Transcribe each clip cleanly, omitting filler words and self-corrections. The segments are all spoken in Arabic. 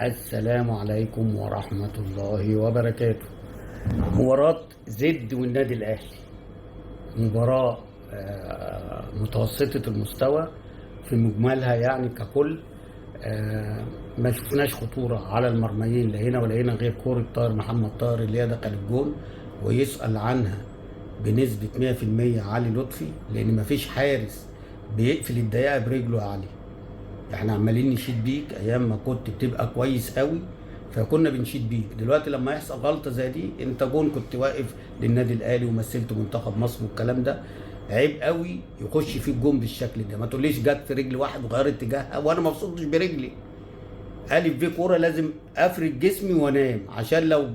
السلام عليكم ورحمة الله وبركاته. مباراة زد والنادي الأهلي مباراة متوسطة المستوى في مجملها، يعني ككل. ما شفناش خطورة على المرميين، لا هنا ولا هنا، غير كورة طاهر محمد طاهر اللي هي دخل الجون ويسأل عنها بنسبة 100% علي لطفي، لأن مفيش حارس بيقفل الدقيقة برجله يا علي. احنا عمالين نشيد بيك ايام ما كنت بتبقى كويس قوي، فكنا بنشيد بيك. دلوقتي لما يحصل غلطه زي دي، انت جون كنت واقف للنادي الاهلي ومثلت منتخب مصر والكلام ده، عيب قوي يخش فيك جون بالشكل ده. ما تقوليش جت في رجل واحد وغيرت اتجاهها وانا ما وصلتش برجلي. الف في كوره لازم افرد جسمي وانام عشان لو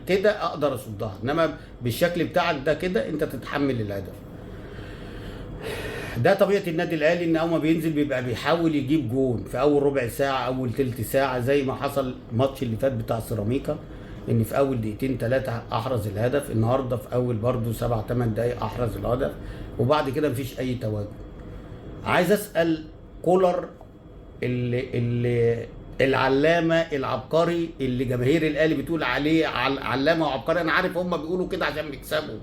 كده اقدر اصدها، انما بالشكل بتاعك ده كده انت تتحمل الهدف. ده طبيعه النادي الاهلي، ان اول ما بينزل بيبقى بيحاول يجيب جون في اول ربع ساعه، اول تلت ساعه، زي ما حصل الماتش اللي فات بتاع سيراميكا، ان في اول دقيقتين ثلاثه احرز الهدف. النهارده في اول برضو 7 8 دقائق احرز الهدف، وبعد كده مفيش اي تواجد. عايز اسال كولر، اللي العلامه العبقري اللي جماهير الاهلي بتقول عليه علامه وعبقري. انا عارف هم بيقولوا كده عشان بيكسبوا،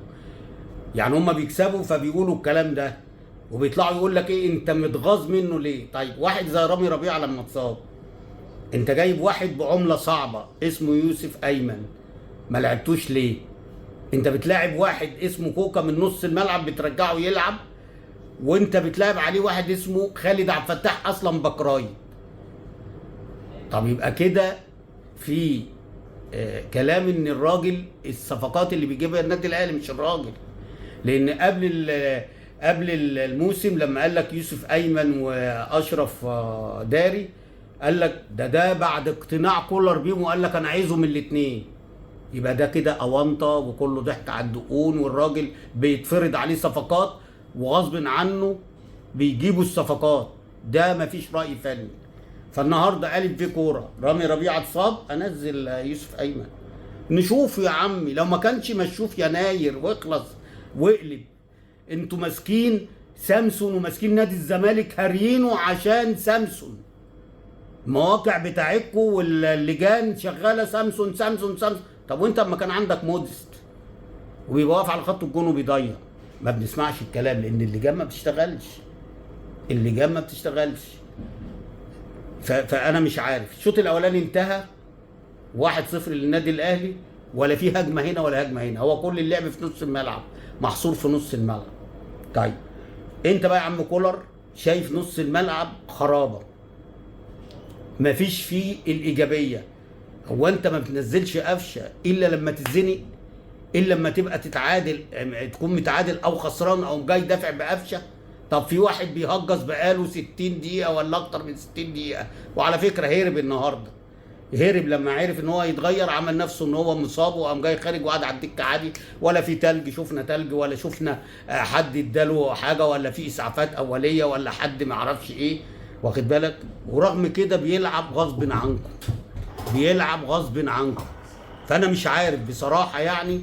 يعني هم بيكسبوا فبيقولوا الكلام ده، وبيطلعوا يقول لك ايه انت متغاظ منه ليه؟ طيب واحد زي رامي ربيعه لما اتصاب، انت جايب واحد بعمله صعبه اسمه يوسف ايمن، ما لعبتوش ليه؟ انت بتلاعب واحد اسمه كوكا من نص الملعب بترجعه يلعب، وانت بتلاعب عليه واحد اسمه خالد عبد الفتاح اصلا بكراي. طب يبقى كده في كلام ان الراجل الصفقات اللي بيجيبها النادي الاهلي مش الراجل. لان قبل الموسم لما قال لك يوسف ايمن واشرف داري، قال لك ده بعد اقتناع كولر بيهم، وقال لك انا عايزهم الاثنين. يبقى ده كده اونطه وكله ضحك على الدقون، والراجل بيتفرض عليه صفقات وغصب عنه بيجيبوا الصفقات. ده مفيش راي فني. فالنهارده الف في كوره رامي ربيعه اتصاب، انزل يوسف ايمن. نشوف يا عمي، لو ما كانش مشوف يناير واخلص واقلب. انتوا ماسكين سامسون وماسكين نادي الزمالك هاريينه عشان سامسون، المواقع بتاعتكم واللجان شغاله سامسون سامسون سامسون. طب وانت اما كان عندك مودست وبيبقى واقف على خط الجون وبيضيع، ما بنسمعش الكلام لان اللجان ما بتشتغلش. اللجان ما بتشتغلش. فانا مش عارف. الشوط الاولاني انتهى 1-0 للنادي الاهلي، ولا في هجمه هنا ولا هجمه هنا، هو كل اللعب في نص الملعب، محصور في نص الملعب. طيب انت بقى يا عم كولر شايف نص الملعب خرابه، مفيش فيه الايجابيه. هو انت ما بتنزلش قفشه الا لما تتزنق، الا لما تبقى تتعادل، تكون متعادل او خسران او جاي دافع بقفشه. طب في واحد بيهجص بقاله 60 دقيقه ولا اكتر من 60 دقيقه، وعلى فكره هرب النهارده. هرب لما عرف ان هو يتغير، عمل نفسه ان هو مصاب وقام جاي خارج وقعد على الدكه عادي، ولا في تلج، شفنا تلج ولا شفنا حد اداله حاجه، ولا في اسعافات اوليه ولا حد ما يعرفش ايه، واخد بالك؟ ورغم كده بيلعب غصب عنكم، بيلعب غصب عنكم. فانا مش عارف بصراحه، يعني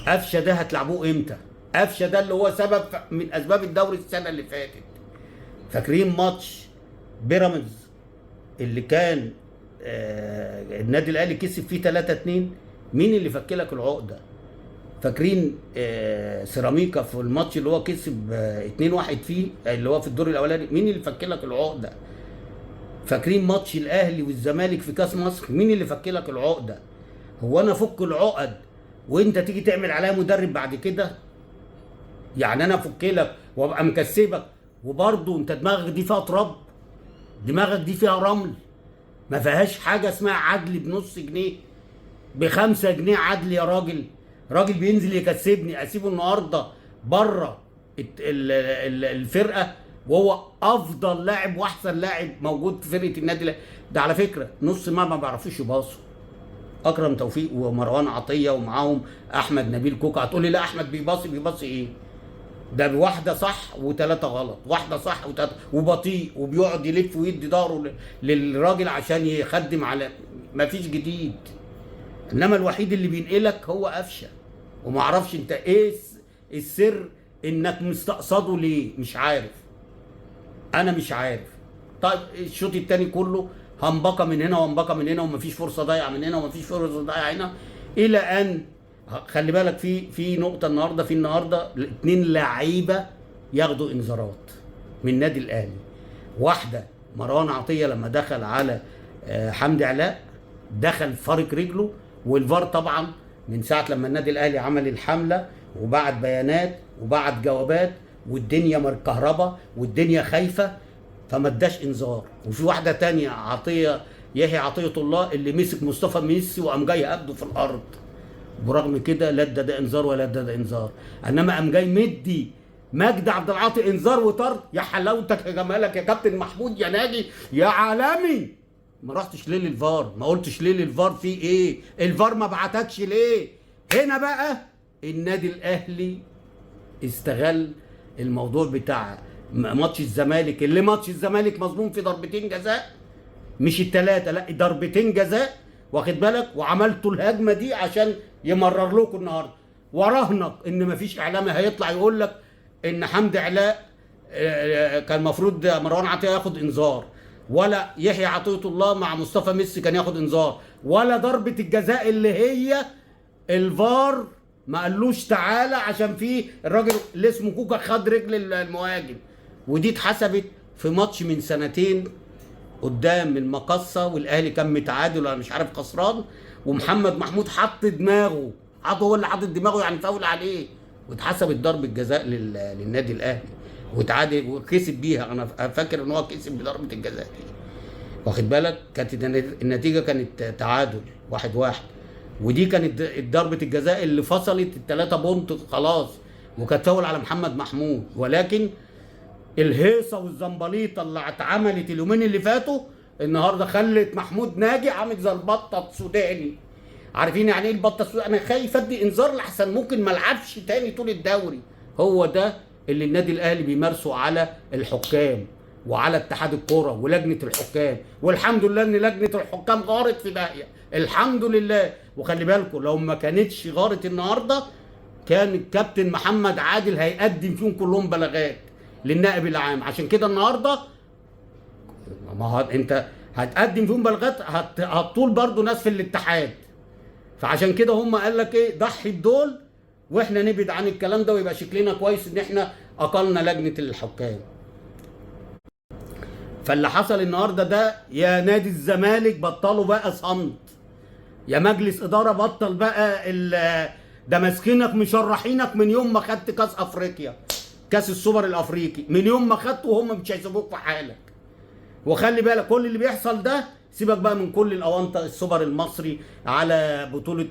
قفشه ده هتلعبوه امتى؟ قفشه ده اللي هو سبب من اسباب الدوري السنه اللي فاتت. فاكرين ماتش بيراميدز اللي كان النادي الاهلي كسب فيه 3-2؟ مين اللي فك لك العقده؟ فاكرين سيراميكا في الماتش اللي هو كسب 2-1 فيه، اللي هو في الدور الاولاني؟ مين اللي فك لك العقده؟ فاكرين ماتش الاهلي والزمالك في كاس مصر؟ مين اللي فك لك العقده؟ هو انا افك العقد وانت تيجي تعمل عليها مدرب بعد كده؟ يعني انا افك لك وابقى مكسبك وبرضه انت دماغك دي فيها تراب، دماغك دي فيها رمل، ما فيهاش حاجه اسمها عدل بنص جنيه، ب5 جنيه عدل يا راجل. راجل بينزل يكسبني، اسيبه النهارده بره الفرقه وهو افضل لاعب واحسن لاعب موجود في فرقه النادي ده. على فكره نص ما بيعرفوش يباصوا، اكرم توفيق ومروان عطيه ومعاهم احمد نبيل كوكا. هتقول لي لا احمد بيباصي ايه؟ ده بواحده صح وثلاثه غلط، واحده صح وثلاثه، وبطيء وبيقعد يلف ويدي ظهره للراجل عشان يخدم على، مفيش جديد. انما الوحيد اللي بينقلك هو قفشه، وما اعرفش انت ايه السر انك مستقصده ليه، مش عارف. انا مش عارف. طيب الشوط الثاني كله همبكه من هنا وهمبكه من هنا، ومفيش فرصه ضايعه من هنا ومفيش فرصه ضايعه هنا، الى ان خلي بالك في نقطه النهارده، اتنين لعيبه ياخدوا انذارات من النادي الاهلي. واحده مروان عطيه لما دخل على حمدي علاء دخل فارق رجله، والفار طبعا من ساعه لما النادي الاهلي عمل الحمله وبعت بيانات وبعت جوابات والدنيا مركهربه والدنيا خايفه فما اداش انذار. وفي واحده تانية يحيى عطيه الله اللي مسك مصطفى ميسي وقام جاي هبده في الارض، برغم كده لا ده انذار ولا ده انذار، انما قام جاي مدي مجدي عبد العاطي انذار وطرد. يا حلاوتك يا جمالك يا كابتن محمود يا ناجي يا عالمي، ما رحتش ليه للفار؟ ما قلتش ليه للفار؟ في ايه؟ الفار ما بعتكش ليه؟ هنا بقى النادي الاهلي استغل الموضوع بتاع ماتش الزمالك، اللي ماتش الزمالك مظلوم في ضربتين جزاء، مش الثلاثه، لا ضربتين جزاء، واخد بالك؟ وعملتوا الهجمه دي عشان يمرر لكم النهارده، وراهنك ان مفيش اعلامي هيطلع يقول لك ان حمدي علاء كان المفروض مروان عطيه ياخد انذار، ولا يحيى عطيه الله مع مصطفى ميسي كان ياخد انذار، ولا ضربه الجزاء اللي هي الفار ما قالوش تعالى عشان في الراجل اللي اسمه كوكا خد رجل المهاجم، ودي اتحسبت في ماتش من سنتين قدام المقصه والاهلي كان متعادل ولا مش عارف خسران، ومحمد محمود حط دماغه، هو اللي حاطط دماغه يعني فاول عليه، واتحسبت ضربه جزاء للنادي الاهلي وتعادل وكسب بيها. انا فاكر ان هو كسب بضربه الجزاء دي، واخد بالك؟ كانت النتيجه كانت تعادل 1-1، ودي كانت ضربه الجزاء اللي فصلت الثلاثه بونت خلاص، وكانت فاول على محمد محمود. ولكن الهيصه والزنبليطه اللي اتعملت اليومين اللي فاتوا النهارده خلت محمود ناجي عامل زي البطه السوداني. عارفين يعني ايه البطه السوداني؟ انا خايف ادي انذار لحسن ممكن ما العبش تاني طول الدوري. هو ده اللي النادي الاهلي بيمارسه على الحكام وعلى اتحاد الكوره ولجنه الحكام، والحمد لله ان لجنه الحكام غارت في داهيه، الحمد لله. وخلي بالكم لو ما كانتش غارت النهارده كان الكابتن محمد عادل هيقدم فيهم كلهم بلاغات للنائب العام. عشان كده النهارده ما انت هتقدم فيهم بلاغات هتطول برضه ناس في الاتحاد، فعشان كده هم قال لك ايه، ضحي بدول واحنا نبعد عن الكلام ده ويبقى شكلنا كويس ان احنا اقلنا لجنه الحكام. فاللي حصل النهارده ده، يا نادي الزمالك بطلوا بقى صمت، يا مجلس اداره بطل بقى ده ماسكينك مشرحينك من يوم ما خدت كاس افريقيا، كاس السوبر الافريقي، من يوم ما خدته وهم مش هيسيبوك في حالك. وخلي بالك كل اللي بيحصل ده سيبك بقى من كل الاونطه، السوبر المصري على بطوله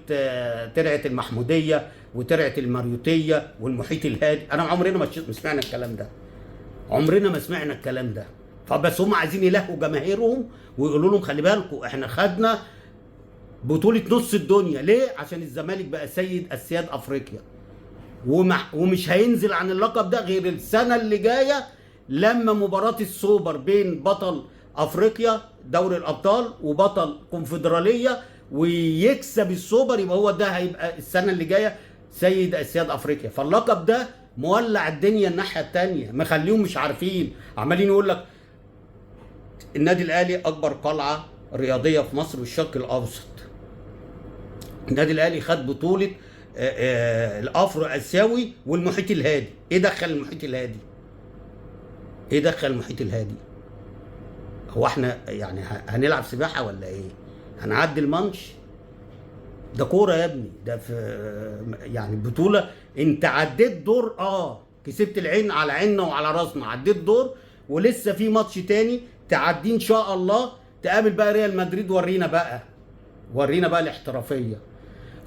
ترعه المحموديه وترعه الماريوتيه والمحيط الهادي، انا عمرنا ما سمعنا الكلام ده، عمرنا ما سمعنا الكلام ده. فبس هم عايزين يلهوا جماهيرهم ويقولوا لهم خلي بالكم احنا خدنا بطوله نص الدنيا. ليه؟ عشان الزمالك بقى سيد اسياد افريقيا، ومش هينزل عن اللقب ده غير السنه اللي جايه لما مباراه السوبر بين بطل افريقيا دوري الابطال وبطل كونفدراليه ويكسب السوبر، يبقى هو ده هيبقى السنه اللي جايه سيد اسياد افريقيا. فاللقب ده مولع الدنيا الناحيه الثانيه، مخليهم مش عارفين، عمالين يقول لك النادي الاهلي اكبر قلعه رياضيه في مصر والشرق الاوسط. النادي الاهلي خد بطوله الافرو اسيوي والمحيط الهادي. ايه دخل المحيط الهادي؟ ايه دخل المحيط الهادي؟ هو احنا يعني هنلعب سباحه ولا ايه؟ هنعدي المانش؟ ده كوره يا ابني، ده في يعني بطوله انت عديت دور، كسبت العين على عيننا وعلى راسنا، عديت دور ولسه في ماتش تاني تعديه ان شاء الله، تقابل بقى ريال مدريد. ورينا بقى الاحترافيه.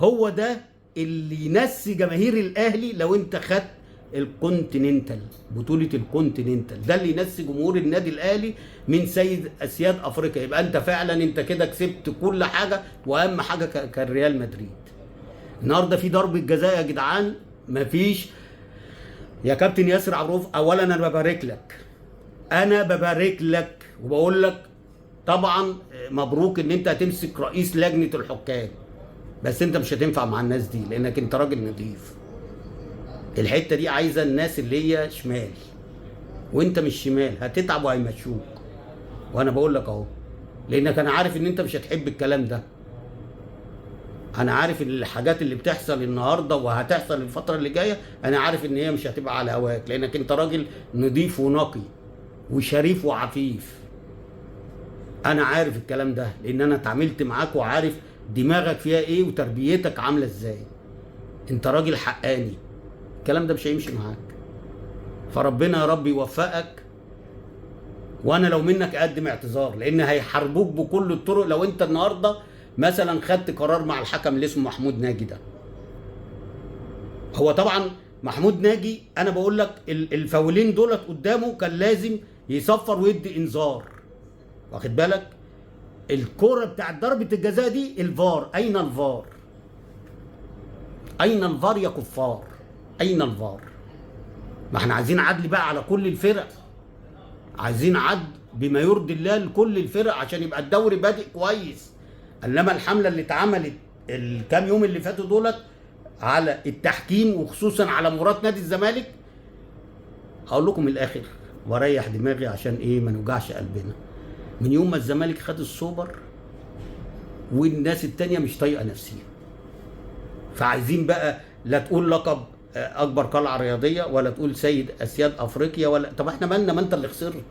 هو ده اللي ينسي جماهير الاهلي لو انت خدت الكونتيننتال، بطوله الكونتيننتال، ده اللي ينسي جمهور النادي الاهلي من سيد اسياد افريقيا. يبقى انت فعلا انت كده كسبت كل حاجه، واهم حاجه كان ريال مدريد. النهارده في ضربه جزاء يا جدعان، مفيش يا كابتن ياسر عروف. اولا انا ببارك لك وبقول لك طبعا مبروك ان انت هتمسك رئيس لجنه الحكام، بس انت مش هتنفع مع الناس دي لانك انت راجل نضيف. الحته دي عايزه الناس اللي هي شمال، وانت مش شمال، هتتعب وهيمشوك. وانا بقول لك اهو لانك انا عارف ان انت مش هتحب الكلام ده. انا عارف ان الحاجات اللي بتحصل النهارده وهتحصل الفتره اللي جايه، انا عارف ان هي مش هتبقى على هواك، لانك انت راجل نضيف ونقي وشريف وعفيف. انا عارف الكلام ده لان انا اتعاملت معاك وعارف دماغك فيها ايه وتربيتك عامله ازاي. انت راجل حقاني، الكلام ده مش هيمشي معاك. فربنا يا رب يوفقك. وانا لو منك اقدم اعتذار، لان هيحاربوك بكل الطرق لو انت النهارده مثلا خدت قرار مع الحكم اللي اسمه محمود ناجي ده. هو طبعا محمود ناجي انا بقول لك الفاولين دولت قدامه كان لازم يصفر ويدي انذار، واخد بالك؟ الكرة بتاعت ضربة الجزاء دي الفار، اين الفار؟ اين الفار يا كفار؟ اين الفار؟ ما احنا عايزين عدل بقى على كل الفرق، عايزين عدل بما يرضي الله لكل الفرق عشان يبقى الدوري بادئ كويس. انما الحمله اللي اتعملت الكام يوم اللي فاتوا دولت على التحكيم وخصوصا على مباراه نادي الزمالك، هقول لكم من الاخر واريح دماغي عشان ايه ما نوجعش قلبنا. من يوم ما الزمالك خد السوبر والناس التانيه مش طايقه نفسيها، فعايزين بقى لا تقول لقب اكبر قلعه رياضيه ولا تقول سيد اسياد افريقيا ولا. طب احنا مالنا؟ ما انت اللي خسرت.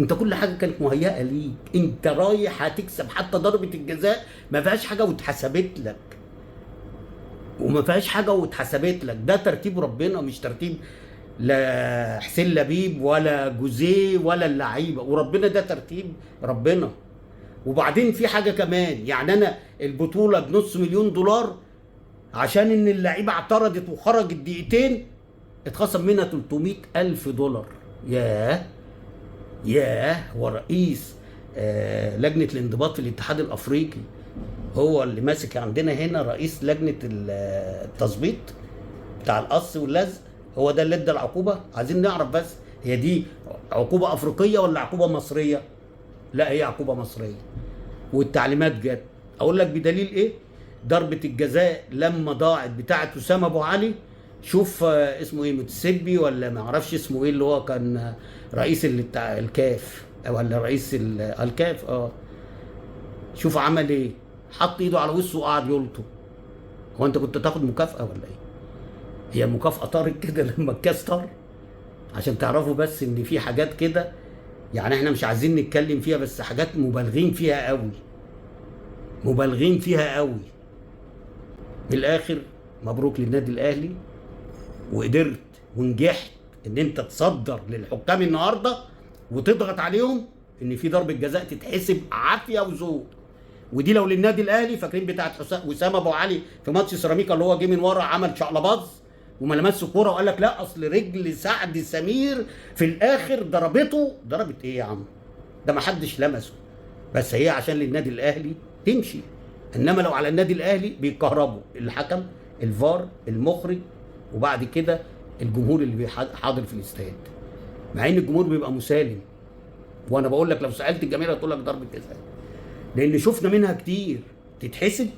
انت كل حاجه كانت مهيئه ليك، انت رايح هتكسب، حتى ضربه الجزاء ما فيهاش حاجه واتحسبت لك، وما فيهاش حاجه واتحسبت لك. ده ترتيب ربنا، مش ترتيب لا حسين لبيب ولا جوزيه ولا اللعيبه، وربنا ده ترتيب ربنا. وبعدين في حاجه كمان، يعني انا البطوله بنص مليون دولار عشان ان اللعيبه اعترضت وخرجت دقيقتين اتخصم منها 300,000 دولار. ياه هو رئيس لجنه الانضباط في الاتحاد الافريقي هو اللي ماسك عندنا هنا رئيس لجنه التظبيط بتاع القص واللزق، هو ده اللي ادى العقوبه؟ عايزين نعرف بس هي دي عقوبه افريقيه ولا عقوبه مصريه؟ لا هي عقوبه مصريه، والتعليمات جت. اقول لك بدليل ايه؟ ضربه الجزاء لما ضاعت بتاعه اسامه ابو علي، شوف اسمه ايه، متسبي ولا ما اعرفش اسمه ايه، اللي هو كان رئيس اللي بتاع الكاف ولا رئيس الكاف. شوف عمل ايه، حط ايده على وشه وقعد يلطم. هو انت كنت تاخد مكافأة ولا ايه؟ هي المكافأة طارت كده لما الكاس طار؟ عشان تعرفوا بس ان في حاجات كده يعني احنا مش عايزين نتكلم فيها، بس حاجات مبالغين فيها قوي، مبالغين فيها قوي. بالاخر مبروك للنادي الاهلي، وقدرت ونجحت ان انت تصدر للحكام النهارده وتضغط عليهم ان في ضربه جزاء تتحسب عافيه وذوق. ودي لو للنادي الاهلي، فاكرين بتاعت وسام ابو علي في ماتش سيراميكا اللي هو جه من ورا عمل شقلباظ وما لمسش الكوره وقال لك لا اصل رجل سعد سمير في الاخر ضربته. ضربت ايه يا عم؟ ده ما حدش لمسه، بس هي عشان للنادي الاهلي تمشي. انما لو على النادي الاهلي بيكهربوا الحكم، الفار، المخرج، وبعد كده الجمهور اللي حاضر في الاستاد، مع ان الجمهور بيبقى مسالم. وانا بقول لك لو سالت الجماهير هتقول لك ضربه جزاء، لان شفنا منها كتير تتحسب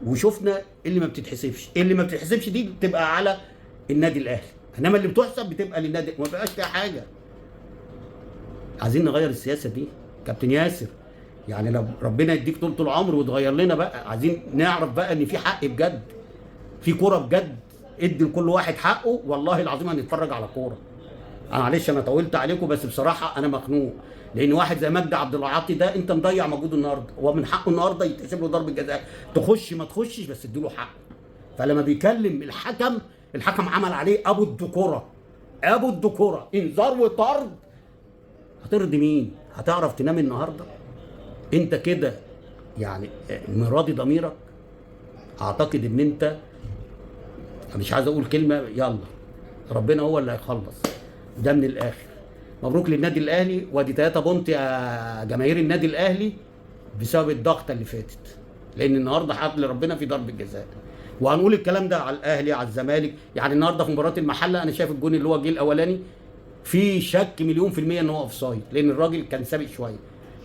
وشفنا اللي ما بتتحسبش. اللي ما بتتحسبش دي بتبقى على النادي الاهلي، انما اللي بتحسب بتبقى للنادي، ما بقاش فيها حاجه. عايزين نغير السياسه دي كابتن ياسر، يعني لو ربنا يديك طول العمر وتغير لنا بقى. عايزين نعرف بقى ان في حق بجد، في كوره بجد، ادي لكل واحد حقه. والله العظيم هنتفرج على كوره. معلش انا طولت عليكم، بس بصراحه انا مخنوق، لان واحد زي مجدي عبد العاطي ده انت مضيع مجهوده النهارده، هو من حقه النهارده يتحسب له ضربه جزاء، تخش ما تخشش بس اديله حقه. فلما بيكلم الحكم عمل عليه ابو الدكوره، ابو الدكوره، انذار وطرد. هترضي مين؟ هتعرف تنام النهارده؟ انت كده يعني مراضي ضميرك؟ اعتقد ان انت، مش عايز اقول كلمه، يلا ربنا هو اللي هيخلص. ده من الاخر. مبروك للنادي الاهلي، وادي 3 بونت يا جماهير النادي الاهلي بسبب الضغطه اللي فاتت، لان النهارده حق لربنا في ضربه جزاء. وهنقول الكلام ده على الاهلي على الزمالك. يعني النهارده في مباراه المحله انا شايف الجون اللي هو جه الاولاني في شك 100% ان هو اوف سايد، لان الراجل كان سابق شويه،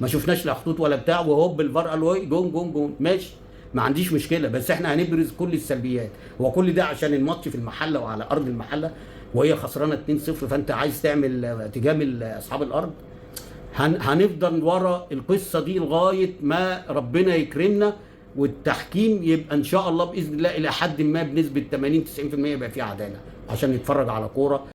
ما شفناش لا خطوط ولا بتاع، وهوب الفار قال جون جون جون، ماشي ما عنديش مشكله، بس احنا هنبرز كل السلبيات. هو كل ده عشان الماتش في المحله وعلى ارض المحله وهي خسرانه 2-0، فانت عايز تعمل تجامل اصحاب الارض؟ هنفضل ورا القصه دي لغايه ما ربنا يكرمنا والتحكيم يبقى ان شاء الله باذن الله الى حد ما بنسبه 80 90% يبقى فيه عداله عشان نتفرج على كوره.